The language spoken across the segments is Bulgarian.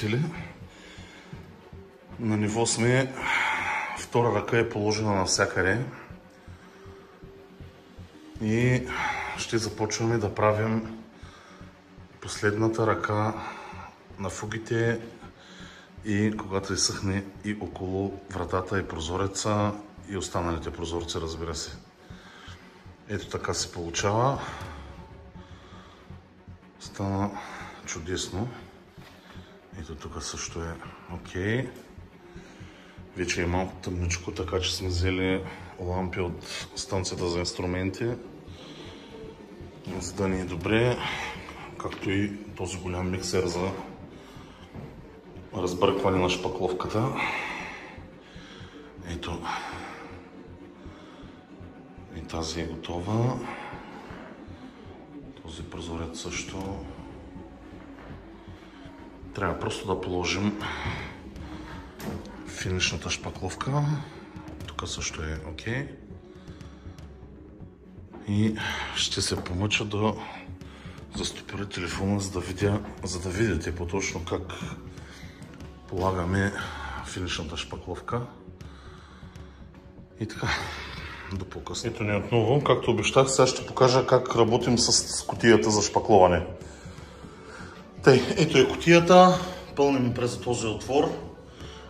зрители. На ниво сме, втора ръка е положена навсякъде и ще започваме да правим последната ръка на фугите и когато изсъхне и около вратата и прозореца и останалите прозорци, разбира се. Ето така се получава. Стана чудесно. Ето тук също е окей. Вече е малко тъмничко, така че сме взели лампи от станцията за инструменти, за да ни е добре, както и този голям миксер за разбъркване на шпакловката. Ето. И тази е готова. Този прозорец също. Трябва просто да положим финишната шпакловка. Тук също е окей. И ще се помъча да застопоря телефона, за да видите по-точно как полагаме финишната шпакловка. И така, до по-късно. Ето ни отново, както обещах, сега ще покажа как работим с кутията за шпакловане. Ето е кутията, пълним през този отвор.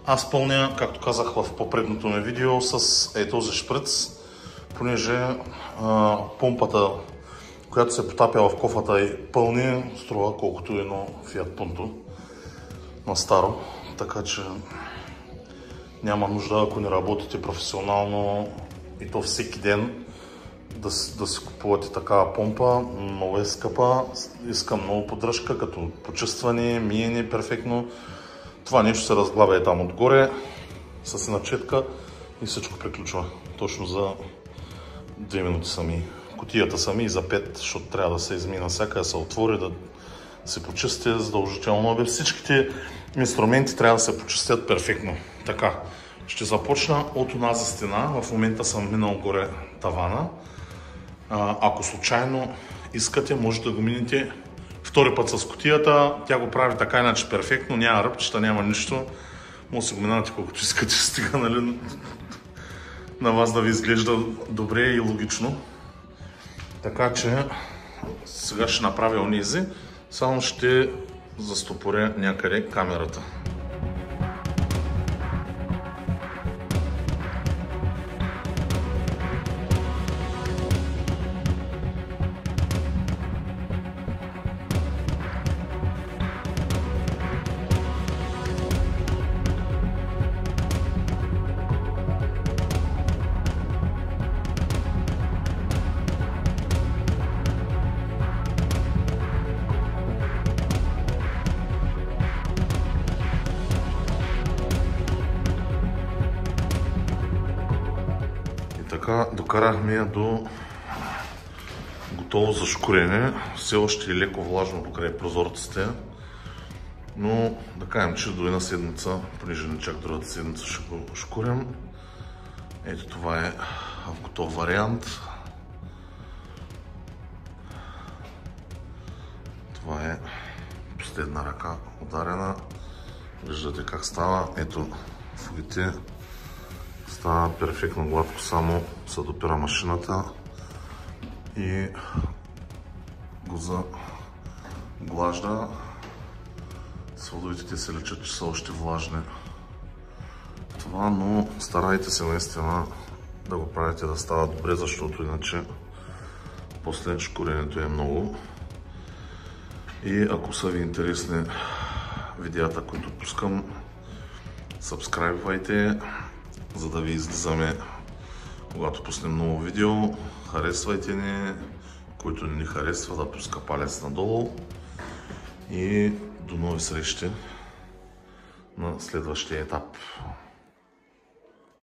Аз пълня, както казах в по-предното ми видео, с този шприц, понеже помпата, която се потапя в кофата и пълни, струва колкото едно Fiat Punto на старо. Така че няма нужда, ако не работите професионално и то всеки ден, да си купувате такава помпа. Много е скъпа, иска много поддръжка, като почистване, миене перфектно. Това нещо се разглавя там отгоре с една четка и всичко приключва. Точно за 2 минути сами. Кутията сами и за 5, защото трябва да се измина всяка, да се отвори, да се почисти задължително. Всичките инструменти трябва да се почистят перфектно. Така, ще започна от онази стена. В момента съм минал горе тавана. Ако случайно искате, може да го минете втори път с кутията. Тя го прави така иначе перфектно, няма ръбчета, няма нищо. Може да си го минавате колкото искате, стига, нали, на вас да ви изглежда добре и логично. Така че сега ще направя онези, само ще застопоря някъде камерата. Така, докарахме я до готово за шкурене. Все още е леко влажно покрай прозорците, но да кажем, че до една седмица, понеже не чак другата седмица, ще го шкурим. Ето това е в готов вариант. Това е последна ръка ударена. Виждате как става. Ето фугите. Става перфектно гладко, само се допира машината и го заглажда. Сводовите се лечат, че са още влажни. Това, но старайте се наистина да го правите да става добре, защото иначе после шкуренето е много. И ако са ви интересни видеята, които пускам, сабскрайбвайте, за да ви излизаме, когато пуснем ново видео. Харесвайте ни, който не ни харесва, да пуска палец надолу. И до нови срещи на следващия етап.